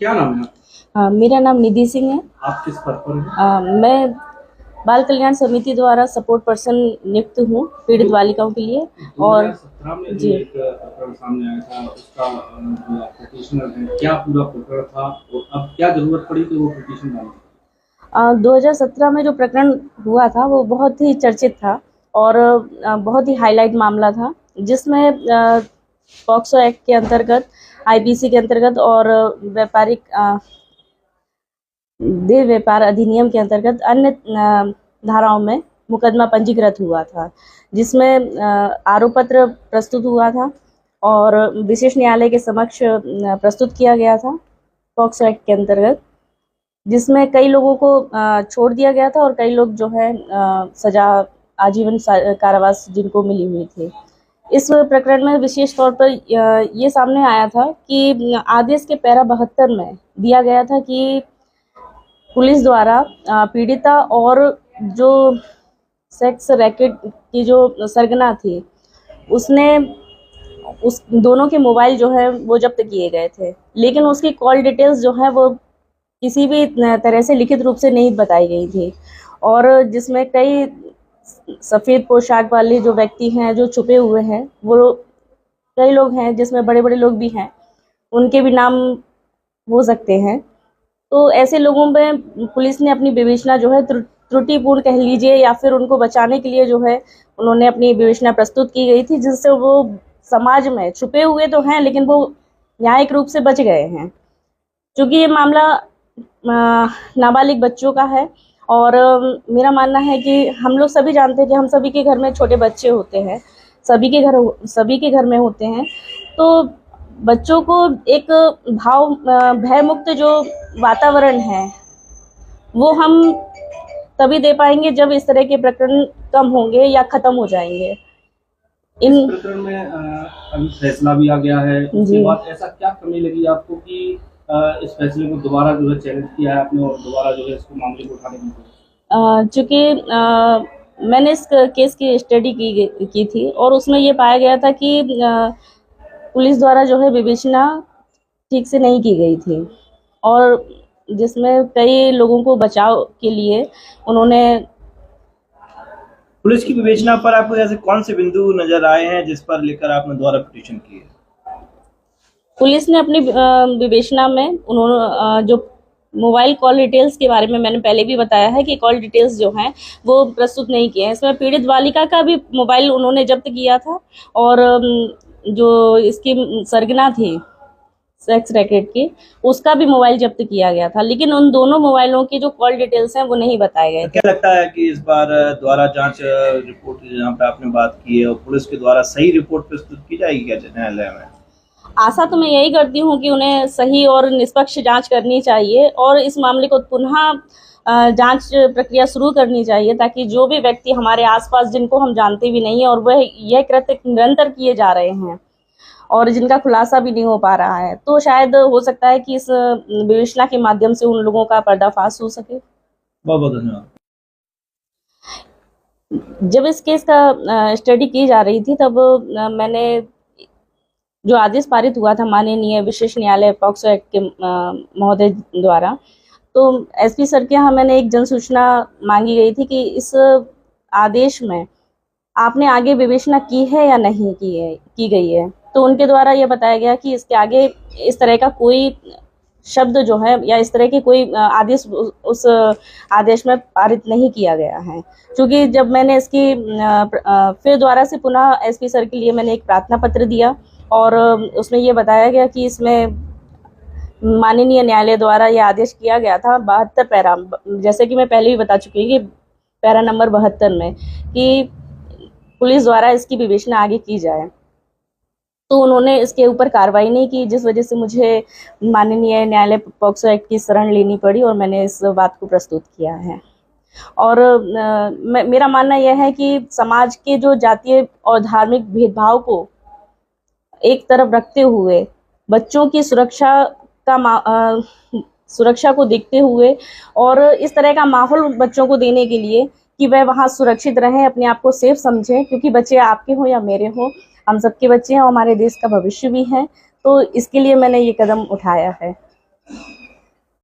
क्या नाम है मेरा नाम निधि सिंह है। आप किस पद पर हैं? मैं बाल कल्याण समिति द्वारा सपोर्ट पर्सन नियुक्त हूँ पीड़ित बालिकाओं के लिए। और 2017 में जो जी, एक प्रकरण सामने आया था उसका जो आप पिटिशनर हैं, क्या पूरा प्रकरण था और अब क्या जरूरत पड़ी कि वो पिटिशन डालें? 2017 में जो प्रकरण हुआ था वो बहुत ही चर्चित था और बहुत ही हाईलाइट मामला था, जिसमें पॉक्सो एक्ट के अंतर्गत, आईपीसी के अंतर्गत और व्यापारिक देह व्यापार अधिनियम के अंतर्गत अन्य धाराओं में मुकदमा पंजीकृत हुआ था, जिसमें आरोप पत्र प्रस्तुत हुआ था और विशेष न्यायालय के समक्ष प्रस्तुत किया गया था पॉक्सो एक्ट के अंतर्गत, जिसमें कई लोगों को छोड़ दिया गया था और कई लोग जो है सजा आजीवन कारावास जिनको मिली हुई थी। इस प्रकरण में विशेष तौर पर ये सामने आया था कि आदेश के पैरा 72 में दिया गया था कि पुलिस द्वारा पीड़िता और जो सेक्स रैकेट की जो सरगना थी, उसने उस दोनों के मोबाइल जो है वो जब्त किए गए थे, लेकिन उसकी कॉल डिटेल्स जो है वो किसी भी तरह से लिखित रूप से नहीं बताई गई थी। और जिसमें कई सफ़ेद पोशाक वाले जो व्यक्ति हैं जो छुपे हुए हैं, वो कई लोग हैं, जिसमें बड़े बड़े लोग भी हैं, उनके भी नाम हो सकते हैं। तो ऐसे लोगों में पुलिस ने अपनी विवेचना जो है त्रुटिपूर्ण कह लीजिए या फिर उनको बचाने के लिए जो है उन्होंने अपनी विवेचना प्रस्तुत की गई थी, जिससे वो समाज में छुपे हुए तो हैं लेकिन वो न्यायिक रूप से बच गए हैं। क्योंकि ये मामला नाबालिग बच्चों का है और मेरा मानना है कि हम लोग सभी जानते हैं कि हम सभी के घर में छोटे बच्चे होते हैं, सभी के घर में होते हैं। तो बच्चों को एक भय मुक्त जो वातावरण है वो हम तभी दे पाएंगे जब इस तरह के प्रकरण कम होंगे या खत्म हो जाएंगे। इस प्रकरण में अभी फैसला भी आ गया है, उसके बाद ऐसा क्या कमी लगी आपको कि इस फैसले को दोबारा जो है चैलेंज किया है आपने और दोबारा जो है इसको मामले को उठाने की कोशिश? चूँकि मैंने इस केस की स्टडी की थी और उसमें ये पाया गया था कि पुलिस द्वारा जो है विवेचना ठीक से नहीं की गई थी और जिसमें कई लोगों को बचाव के लिए उन्होंने पुलिस की विवेचना पर आपको ऐसे कौन से बिंदु नजर आए हैं जिस पर लेकर आपने दोबारा पिटीशन की है? पुलिस ने अपनी विवेचना में उन्होंने जो मोबाइल कॉल डिटेल्स के बारे में मैंने पहले भी बताया है कि कॉल डिटेल्स जो हैं वो प्रस्तुत नहीं किए हैं। इसमें पीड़ित बालिका का भी मोबाइल उन्होंने जब्त किया था और जो इसकी सरगना थी सेक्स रैकेट की, उसका भी मोबाइल जब्त किया गया था, लेकिन उन दोनों मोबाइलों की जो कॉल डिटेल्स हैं वो नहीं बताए गए। क्या लगता है कि इस बार द्वारा जांच रिपोर्ट जहाँ पे आपने बात की है और पुलिस के द्वारा सही रिपोर्ट प्रस्तुत की जाएगी क्या न्यायालय में? आशा तो मैं यही करती हूँ कि उन्हें सही और निष्पक्ष जांच करनी चाहिए और इस मामले को पुनः जांच प्रक्रिया शुरू करनी चाहिए, ताकि जो भी व्यक्ति हमारे आसपास जिनको हम जानते भी नहीं है और वह यह कृत्य निरंतर किए जा रहे हैं और जिनका खुलासा भी नहीं हो पा रहा है, तो शायद हो सकता है कि इस विवेचना के माध्यम से उन लोगों का पर्दाफाश हो सके। बहुत बहुत धन्यवाद। जब इस केस का स्टडी की जा रही थी तब मैंने जो आदेश पारित हुआ था माननीय विशेष न्यायालय पॉक्सो एक्ट के महोदय द्वारा, तो एसपी सर के यहाँ मैंने एक जन सूचना मांगी गई थी कि इस आदेश में आपने आगे विवेचना की है या नहीं की गई है। तो उनके द्वारा यह बताया गया कि इसके आगे इस तरह का कोई शब्द जो है या इस तरह के कोई आदेश उस आदेश में पारित नहीं किया गया है। क्योंकि जब मैंने इसकी फिर दोबारा से पुनः एसपी सर के लिए मैंने एक प्रार्थना पत्र दिया और उसमें ये बताया गया कि इसमें माननीय न्यायालय द्वारा यह आदेश किया गया था 72 पैरा, जैसे कि मैं पहले भी बता चुकी हूँ कि पैरा नंबर 72 में कि पुलिस द्वारा इसकी विवेचना आगे की जाए। तो उन्होंने इसके ऊपर कार्रवाई नहीं की, जिस वजह से मुझे माननीय न्यायालय पॉक्सो एक्ट की शरण लेनी पड़ी और मैंने इस बात को प्रस्तुत किया है। और मेरा मानना यह है कि समाज के जो जातीय और धार्मिक भेदभाव को एक तरफ रखते हुए बच्चों की सुरक्षा को देखते हुए और इस तरह का माहौल बच्चों को देने के लिए कि वह वहाँ सुरक्षित रहें, अपने आप को सेफ समझें, क्योंकि बच्चे आपके हों या मेरे हों, हम सबके बच्चे हैं और हमारे देश का भविष्य भी है। तो इसके लिए मैंने ये कदम उठाया है। है।